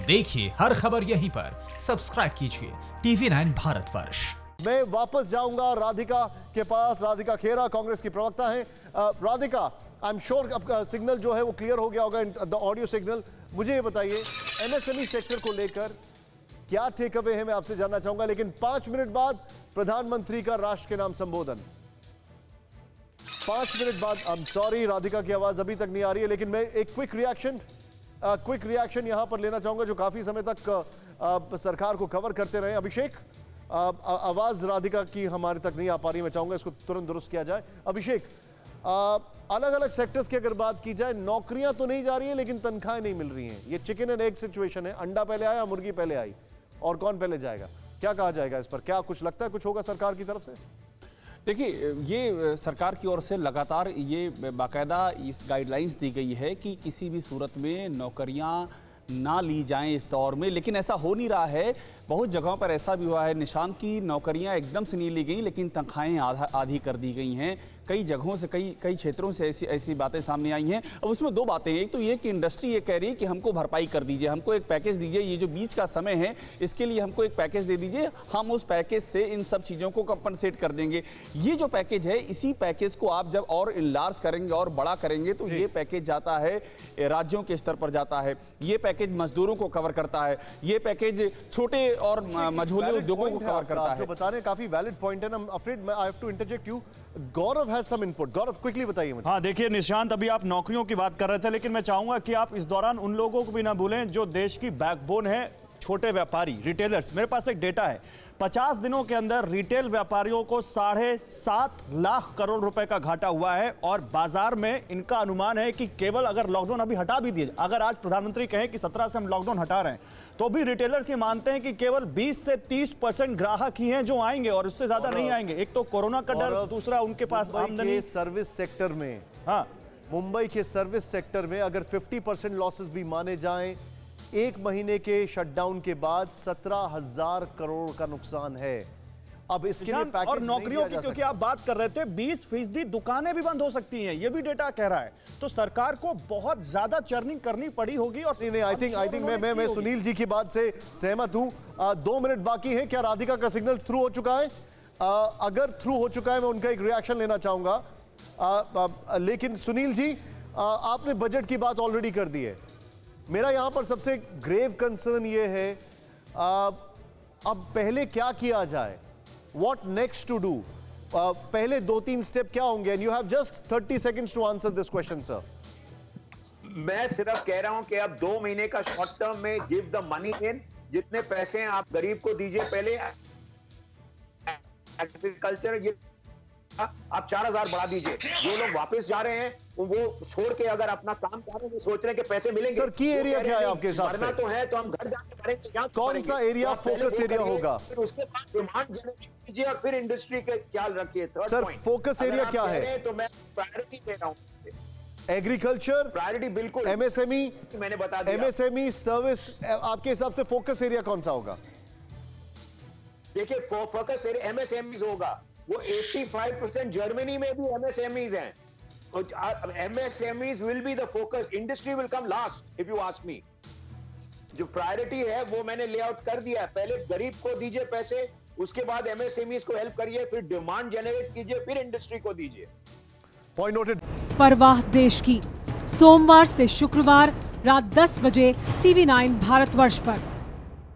देखिए हर खबर यहीं पर, सब्सक्राइब कीजिए TV9 भारतवर्ष। मैं वापस जाऊंगा राधिका के पास। राधिका खेरा कांग्रेस की प्रवक्ता हैं। राधिका, आई एम श्योर अब सिग्नल जो है वो क्लियर हो गया होगा, द ऑडियो सिग्नल। मुझे ये बताइए, एमएसएमई सेक्टर को लेकर क्या टेक अवे है, मैं आपसे जानना चाहूंगा। लेकिन 5 मिनट बाद प्रधानमंत्री का राष्ट्र के नाम संबोधन। 5 मिनट बाद। आई एम सॉरी, राधिका की आवाज अभी तक नहीं आ रही है, लेकिन मैं एक क्विक रिएक्शन यहां पर लेना चाहूंगा, जो काफी समय तक सरकार को कवर करते रहे। अभिषेक, आवाज राधिका की हमारे तक नहीं आ पा रही, मैं चाहूंगा इसको तुरंत दुरुस्त किया जाए। अभिषेक, अलग अलग सेक्टर्स की अगर बात की जाए, नौकरियां तो नहीं जा रही हैं लेकिन तनख्वाहें नहीं मिल रही हैं। ये चिकन एंड एग सिचुएशन है। अंडा पहले आया, मुर्गी पहले आई, और कौन पहले जाएगा? क्या कहा जाएगा इस पर? क्या कुछ लगता है कुछ होगा सरकार की तरफ से? देखिए, ये सरकार की ओर से लगातार ये बाकायदा इस गाइडलाइंस दी गई है कि किसी भी सूरत में नौकरियां ना ली जाएं इस दौर में, लेकिन ऐसा हो नहीं रहा है। बहुत जगहों पर ऐसा भी हुआ है निशांत की नौकरियां एकदम से नहीं ली गई, लेकिन तनख्वाहें आधी कर दी गई हैं। कई जगहों से कई क्षेत्रों से ऐसी बातें सामने आई हैं। अब उसमें दो बातें हैं। एक तो ये कि इंडस्ट्री ये कह रही है कि हमको भरपाई कर दीजिए, हमको एक पैकेज दीजिए, ये जो बीच का समय है इसके लिए हमको एक पैकेज दे दीजिए, हम उस पैकेज से इन सब चीज़ों को कंपनसेट कर देंगे। ये जो पैकेज है, इसी पैकेज को आप जब और इनलार्ज करेंगे और बड़ा करेंगे तो ये पैकेज जाता है राज्यों के स्तर पर जाता है। ये पैकेज मजदूरों को कवर करता है, ये पैकेज छोटे और मझोले उद्योगों को कवर करता है। बता रहे काफी वैलिड पॉइंट है ना। Afraid I have to interject you. Gaurav has some input. Gaurav, quickly बताइए मुझे। हाँ, देखिए निशांत, अभी आप नौकरियों की बात कर रहे थे, लेकिन मैं चाहूंगा कि आप इस दौरान उन लोगों को भी ना भूलें जो देश की बैकबोन है, छोटे व्यापारी, रिटेलर्स। मेरे पास एक डेटा है, 50 दिनों के अंदर रिटेल व्यापारियों को 7.5 लाख करोड़ रुपए का घाटा हुआ है। और बाजार में इनका अनुमान है कि केवल अगर लॉकडाउन अभी हटा भी दिए, अगर आज प्रधानमंत्री कहें कि 17 से हम लॉकडाउन हटा रहे हैं, तो भी रिटेलर्स ये मानते हैं कि केवल 20 से 30% ग्राहक ही हैं जो आएंगे और उससे ज्यादा नहीं आएंगे। एक तो कोरोना का डर, दूसरा उनके पास आमदनी। सर्विस सेक्टर में, हाँ, मुंबई के सर्विस सेक्टर में अगर 50% लॉसेस भी माने जाएं, एक महीने के शटडाउन के बाद 17,000 करोड़ का नुकसान है। अब इसके लिए पैकेज और नौकरियों की क्योंकि आप बात कर रहे थे, 20% दुकानें भी बंद हो सकती हैं, ये भी डेटा कह रहा है। तो सरकार को बहुत ज्यादा चर्निंग करनी पड़ी होगी। और नहीं, आई थिंक मैं सुनील जी की बात से सहमत हूं। 2 मिनट बाकी हैं। क्या राधिका का सिग्नल थ्रू हो चुका है? अगर थ्रू हो चुका है, मैं उनका एक रिएक्शन लेना चाहूंगा। लेकिन सुनील जी, आपने बजट की बात ऑलरेडी कर दी है। मेरा यहां पर सबसे ग्रेव कंसर्न ये है, अब पहले क्या किया जाए? What next to do? पहले 2-3 स्टेप क्या होंगे? And you have just 30 seconds to answer this question, sir. मैं सिर्फ कह रहा हूं कि अब 2 महीने का शॉर्ट टर्म में गिव द मनी इन, जितने पैसे हैं आप गरीब को दीजिए। पहले एग्रीकल्चर ये आप 4,000 बढ़ा दीजिए। जो लोग वापस जा रहे हैं वो छोड़ के अगर अपना काम कर रहे हैं, सोच रहे हैं कि पैसे मिलेंगे। सर, की एरिया क्या है आपके हिसाब से? तो है तो हम घर जाके करेंगे। कौन सा एरिया फोकस एरिया होगा? फिर उसके बाद डिमांड जनरेट कीजिए और फिर इंडस्ट्री का ख्याल रखिए। सर, फोकस एरिया क्या है? तो मैं प्रायोरिटी दे रहा हूं। एग्रीकल्चर प्रायोरिटी बिल्कुल। एमएसएमई, मैंने बता दिया। एमएसएमई सर्विस, आपके हिसाब से फोकस एरिया कौन सा होगा? देखिए, फोकस एरिया एमएसएमईज होगा। वो 85% जर्मनी में भी एमएसएमईज हैं। MSMEs will be the focus. Industry will come last, if you ask me. जो प्रायोरिटी है वो मैंने लेआउट कर दिया है। पहले गरीब को दीजिए पैसे, उसके बाद MSMEs को हेल्प करिए, फिर डिमांड जनरेट कीजिए, फिर इंडस्ट्री को दीजिए। Point noted. परवाह देश की, सोमवार से शुक्रवार रात 10 बजे TV9 भारतवर्ष पर।